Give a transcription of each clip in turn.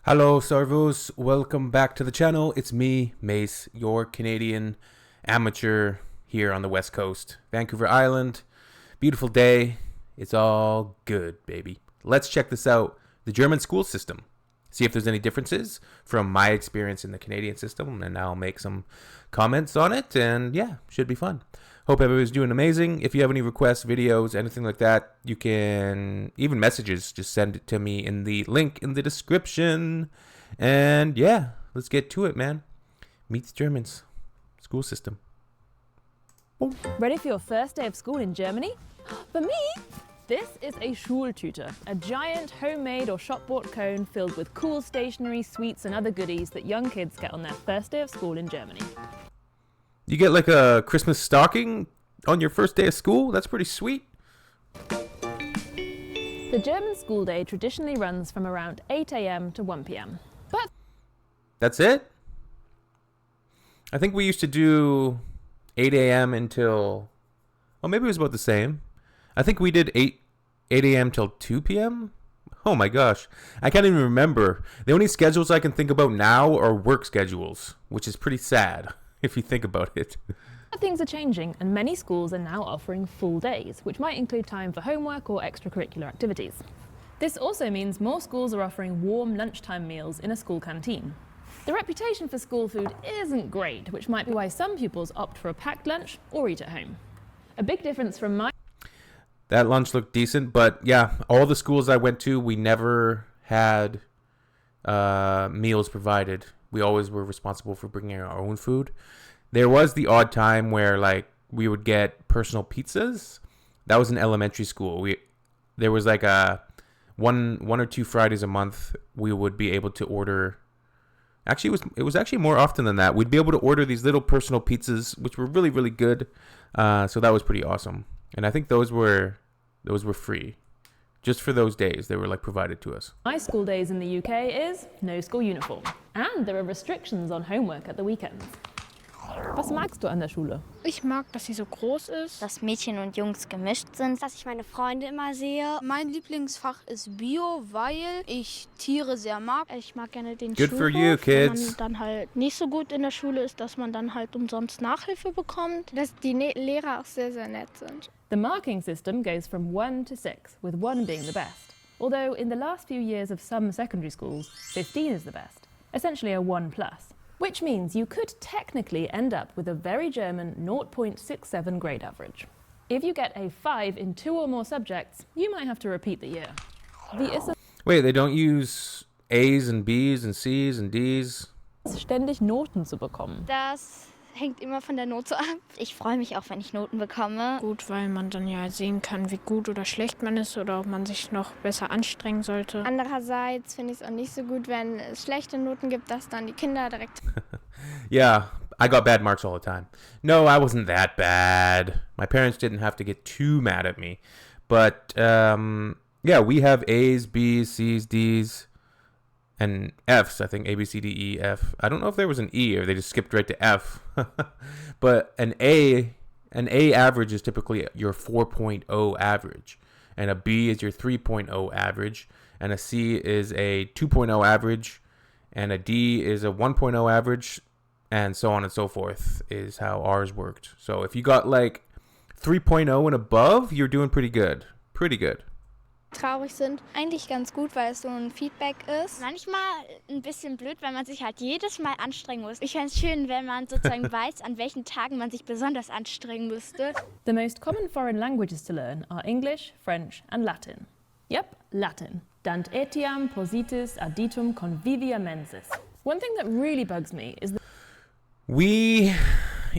Hello, Servus. Welcome back to the channel. It's me, Mace, your Canadian amateur here on the West Coast, Vancouver Island. Beautiful day. It's all good, baby. Let's check this out. The German school system. See if there's any differences from my experience in the Canadian system, and I'll make some comments on it. And yeah, should be fun. Hope everybody's doing amazing. If you have any requests, videos, anything like that, you can, even messages, just send it to me in the link in the description. And yeah, let's get to it, man. Meet the Germans. School system. Boom. Ready for your first day of school in Germany? For me, this is a Schultüte, a giant homemade or shop-bought cone filled with cool stationery, sweets and other goodies that young kids get on their first day of school in Germany. You get like a Christmas stocking on your first day of school? That's pretty sweet. The German school day traditionally runs from around 8 a.m. to 1 p.m. But That's it? I think we used to do 8 a.m. until, well, maybe it was about the same. I think we did 8 a.m. till 2 p.m. Oh my gosh. I can't even remember. The only schedules I can think about now are work schedules, which is pretty sad if you think about it. things are changing and many schools are now offering full days, which might include time for homework or extracurricular activities. This also means more schools are offering warm lunchtime meals in a school canteen. The reputation for school food isn't great, which might be why some pupils opt for a packed lunch or eat at home. A big difference from my That lunch looked decent, but yeah, all the schools I went to, we never had meals provided. We always were responsible for bringing our own food. There was the odd time where like we would get personal pizzas. That was in elementary school. There was like a one or two Fridays a month we would be able to order. Actually, it was actually more often than that. We'd be able to order these little personal pizzas, which were really, really good. So that was pretty awesome. And I think those were free. Just for those days, they were like provided to us. My school days in the UK is no school uniform. And there are restrictions on homework at the weekends. Was magst du an der Schule? Ich mag, dass sie so groß ist. Dass Mädchen und Jungs gemischt sind. Dass ich meine Freunde immer sehe. Mein Lieblingsfach ist Bio, weil ich Tiere sehr mag. Ich mag gerne den Good for Schulhof, you, wenn kids. man dann halt nicht so gut in der Schule ist, dass man dann halt umsonst Nachhilfe bekommt. Dass die Lehrer auch sehr, sehr nett sind. The marking system goes from 1 to 6, with 1 being the best. Although in the last few years of some secondary schools, 15 is the best, essentially a 1+. Which means you could technically end up with a very German 0.67 grade average. If you get a 5 in 2 or more subjects, you might have to repeat the year. Wie ist Wait, they don't use A's and B's and C's and D's? es, ständig Noten zu bekommen? Das hängt immer von der Note ab. Ich freue mich auch, wenn ich Noten bekomme. Gut, weil man dann ja sehen kann, wie gut oder schlecht man ist oder ob man sich noch besser anstrengen sollte. Andererseits finde ich es auch nicht so gut, wenn es schlechte Noten gibt, dass dann die Kinder direkt... Yeah, I got bad marks all the time. No, I wasn't that bad. My parents didn't have to get too mad at me. But yeah, we have A's, B's, C's, D's, and F's. I think A, B, C, D, E, F. I don't know if there was an E or they just skipped right to F. But an A average is typically your 4.0 average. And a B is your 3.0 average. And a C is a 2.0 average. And a D is a 1.0 average. And so on and so forth is how ours worked. So if you got like 3.0 and above, you're doing pretty good. Pretty good. traurig sind. Eigentlich ganz gut, weil es so ein Feedback ist. Manchmal ein bisschen blöd, weil man sich halt jedes Mal anstrengen muss. Ich fände es schön, wenn man sozusagen weiß, an welchen Tagen man sich besonders anstrengen müsste. The most common foreign languages to learn are English, French and Latin. Yep, Latin. Dant etiam positis additum convivia mensis. One thing that really bugs me is that We,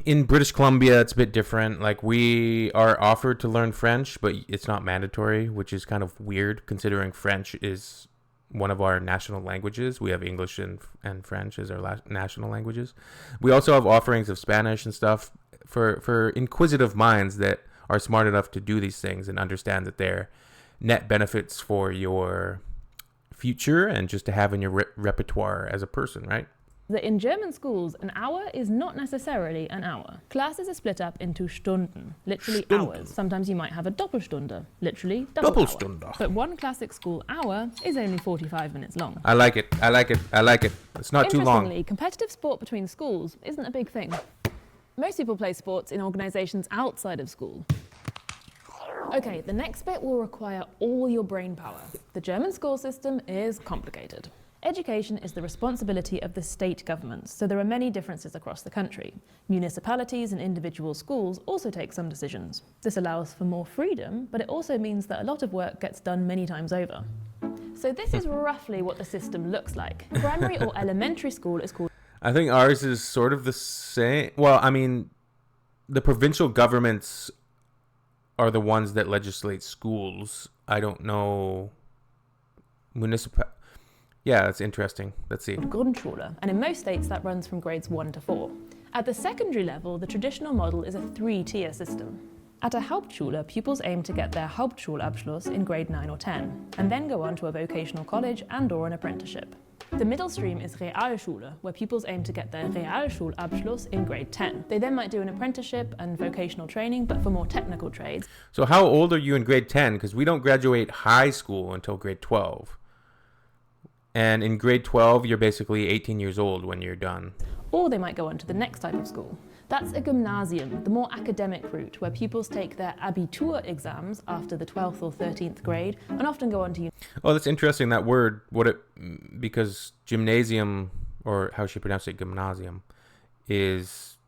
in British Columbia, it's a bit different. Like, we are offered to learn French, but it's not mandatory, which is kind of weird considering French is one of our national languages. We have English and French as our national languages. We also have offerings of Spanish and stuff for inquisitive minds that are smart enough to do these things and understand that they're net benefits for your future and just to have in your repertoire as a person, right? that in German schools, an hour is not necessarily an hour. Classes are split up into Stunden, literally hours. Sometimes you might have a Doppelstunde, literally double Doppelstunde. hour. But one classic school hour is only 45 minutes long. I like it. I like it. I like it. It's not too long. Interestingly, competitive sport between schools isn't a big thing. Most people play sports in organisations outside of school. Okay, the next bit will require all your brain power. The German school system is complicated. Education is the responsibility of the state governments, so there are many differences across the country. Municipalities and individual schools also take some decisions. This allows for more freedom, but it also means that a lot of work gets done many times over. So this is roughly what the system looks like. Primary or elementary school is called... I think ours is sort of the same. Well, I mean, the provincial governments are the ones that legislate schools. I don't know... Yeah, that's interesting. Let's see. Grundschule, and in most states that runs from grades 1 to 4. At the secondary level, the traditional model is a 3-tier system. At a Hauptschule, pupils aim to get their Hauptschulabschluss in grade 9 or 10, and then go on to a vocational college and/or an apprenticeship. The middle stream is Realschule, where pupils aim to get their Realschulabschluss in grade 10. They then might do an apprenticeship and vocational training, but for more technical trades. So how old are you in grade 10? Because we don't graduate high school until grade 12. And in grade 12, you're basically 18 years old when you're done. Or they might go on to the next type of school. That's a gymnasium, the more academic route, where pupils take their Abitur exams after the 12th or 13th grade and often go on to... Oh, that's interesting, that word. Because gymnasium, or how should you pronounce it, gymnasium, is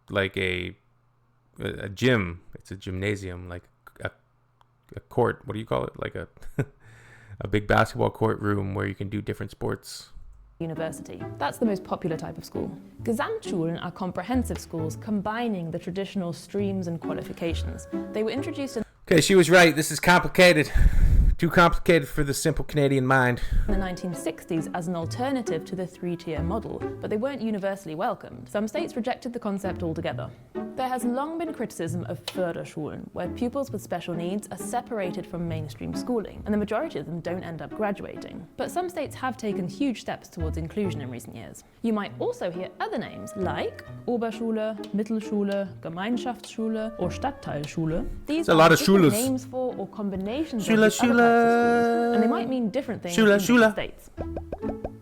like a gym. It's a gymnasium, like a court. What do you call it? Like a big basketball court room where you can do different sports. University. That's the most popular type of school. Gesamtschulen are comprehensive schools combining the traditional streams and qualifications. They were introduced in... Okay, she was right. This is complicated. Too complicated for the simple Canadian mind. In the 1960s as an alternative to the 3-tier model, but they weren't universally welcomed. Some states rejected the concept altogether. There has long been criticism of Förderschulen, where pupils with special needs are separated from mainstream schooling, and the majority of them don't end up graduating. But some states have taken huge steps towards inclusion in recent years. You might also hear other names like Oberschule, Mittelschule, Gemeinschaftsschule, or Stadtteilschule. These are a lot of different schules. Names for or combinations Schule, of the other types of schools, and they might mean different things in different states.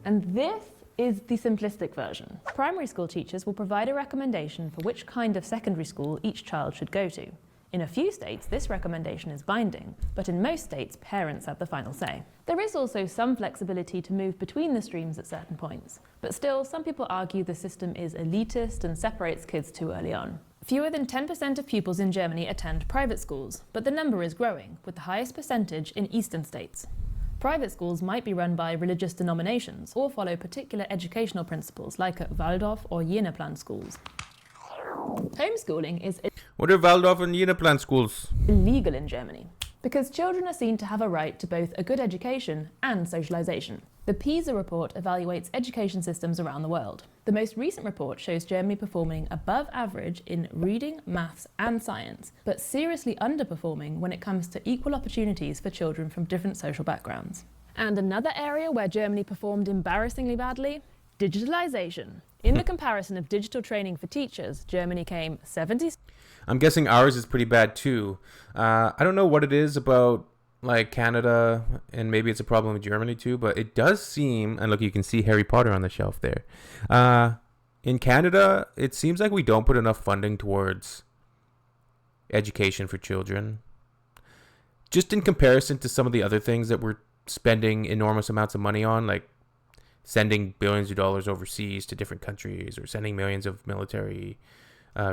And this is the simplistic version. Primary school teachers will provide a recommendation for which kind of secondary school each child should go to. In a few states, this recommendation is binding, but in most states, parents have the final say. There is also some flexibility to move between the streams at certain points, but still, some people argue the system is elitist and separates kids too early on. Fewer than 10% of pupils in Germany attend private schools, but the number is growing, with the highest percentage in eastern states. Private schools might be run by religious denominations or follow particular educational principles like at Waldorf or Jenaplan schools. Homeschooling is What are Waldorf and Jenaplan schools? illegal in Germany because children are seen to have a right to both a good education and socialization. The PISA report evaluates education systems around the world. The most recent report shows Germany performing above average in reading, maths and science, but seriously underperforming when it comes to equal opportunities for children from different social backgrounds. And another area where Germany performed embarrassingly badly? Digitalization. In the comparison of digital training for teachers, Germany came 70... I'm guessing ours is pretty bad too. I don't know what it is about like Canada, and maybe it's a problem with Germany too, but it does seem, and look, you can see Harry Potter on the shelf there. In Canada, it seems like we don't put enough funding towards education for children. Just in comparison to some of the other things that we're spending enormous amounts of money on, like sending billions of dollars overseas to different countries, or sending millions of military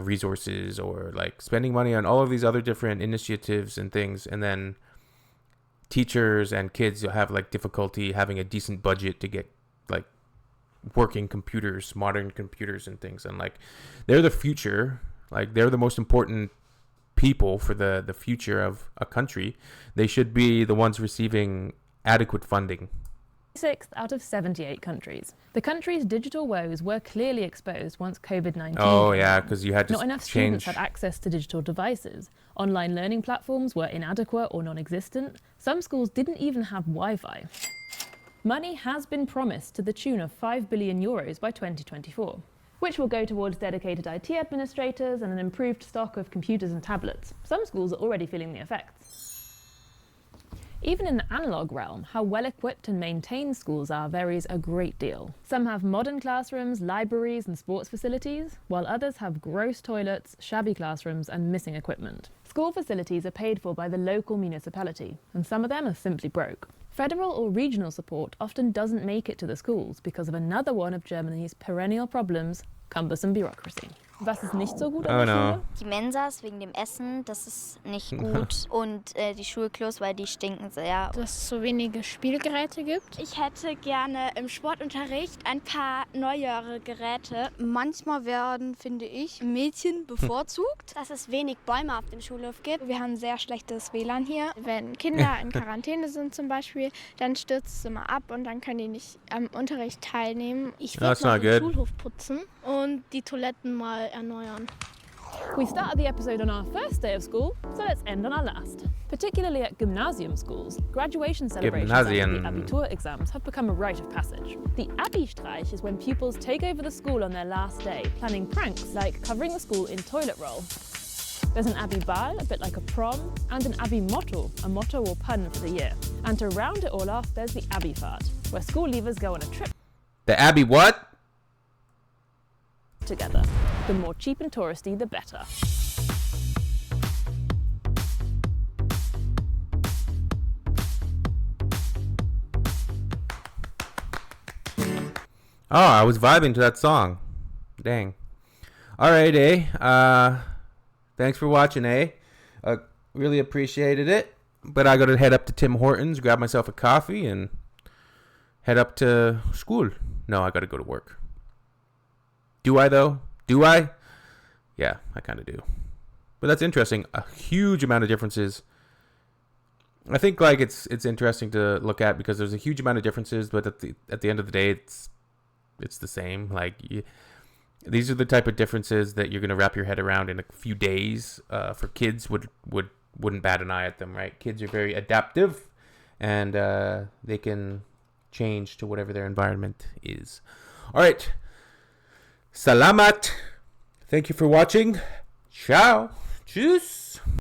resources, or like spending money on all of these other different initiatives and things, and then teachers and kids have like difficulty having a decent budget to get like working computers, modern computers and things. And like they're the future, like they're the most important people for the future of a country. They should be the ones receiving adequate funding. 6th out of 78 countries. The country's digital woes were clearly exposed once COVID-19. Oh yeah, because you had to Not enough students had access to digital devices. Online learning platforms were inadequate or non-existent. Some schools didn't even have Wi-Fi. money has been promised to the tune of €5 billion by 2024, which will go towards dedicated IT administrators and an improved stock of computers and tablets. Some schools are already feeling the effects. Even in the analogue realm, how well-equipped and maintained schools are varies a great deal. Some have modern classrooms, libraries and sports facilities, while others have gross toilets, shabby classrooms and missing equipment. School facilities are paid for by the local municipality, and some of them are simply broke. Federal or regional support often doesn't make it to the schools because of another one of Germany's perennial problems, cumbersome bureaucracy. Was ist nicht so gut an der Schule? Die Mensas wegen dem Essen, das ist nicht gut. Und die Schulklos, weil die stinken sehr. Dass es so wenige Spielgeräte gibt. Ich hätte gerne im Sportunterricht ein paar neuere Geräte. Manchmal werden, finde ich, Mädchen bevorzugt. Dass es wenig Bäume auf dem Schulhof gibt. Wir haben sehr schlechtes WLAN hier. Wenn Kinder in Quarantäne sind zum Beispiel, dann stürzt es immer ab und dann können die nicht am Unterricht teilnehmen. Ich würde mal den Schulhof putzen und die Toiletten mal erneuern. We started the episode on our first day of school, so let's end on our last. Particularly at gymnasium schools, graduation celebrations and the Abitur exams have become a rite of passage. The Abi-Streich is when pupils take over the school on their last day, planning pranks like covering the school in toilet roll. There's an Abi-Ball, a bit like a prom, and an Abi-Motto, a motto or pun for the year. And to round it all off, there's the Abi-Fahrt, where school leavers go on a trip The Abbey what? together. The more cheap and touristy, the better. Oh, I was vibing to that song. Dang. All right, thanks for watching, really appreciated it. But I got to head up to Tim Hortons, grab myself a coffee, and head up to school. No, I got to go to work. Do I, though? Do I? Yeah, I kind of do. But that's interesting. A huge amount of differences. I think like it's interesting to look at because there's a huge amount of differences, but at the end of the day, it's the same. Like these are the type of differences that you're gonna wrap your head around in a few days. For kids, wouldn't bat an eye at them, right? Kids are very adaptive, and they can change to whatever their environment is. All right. Salamat. Thank you for watching. Ciao. Tschüss.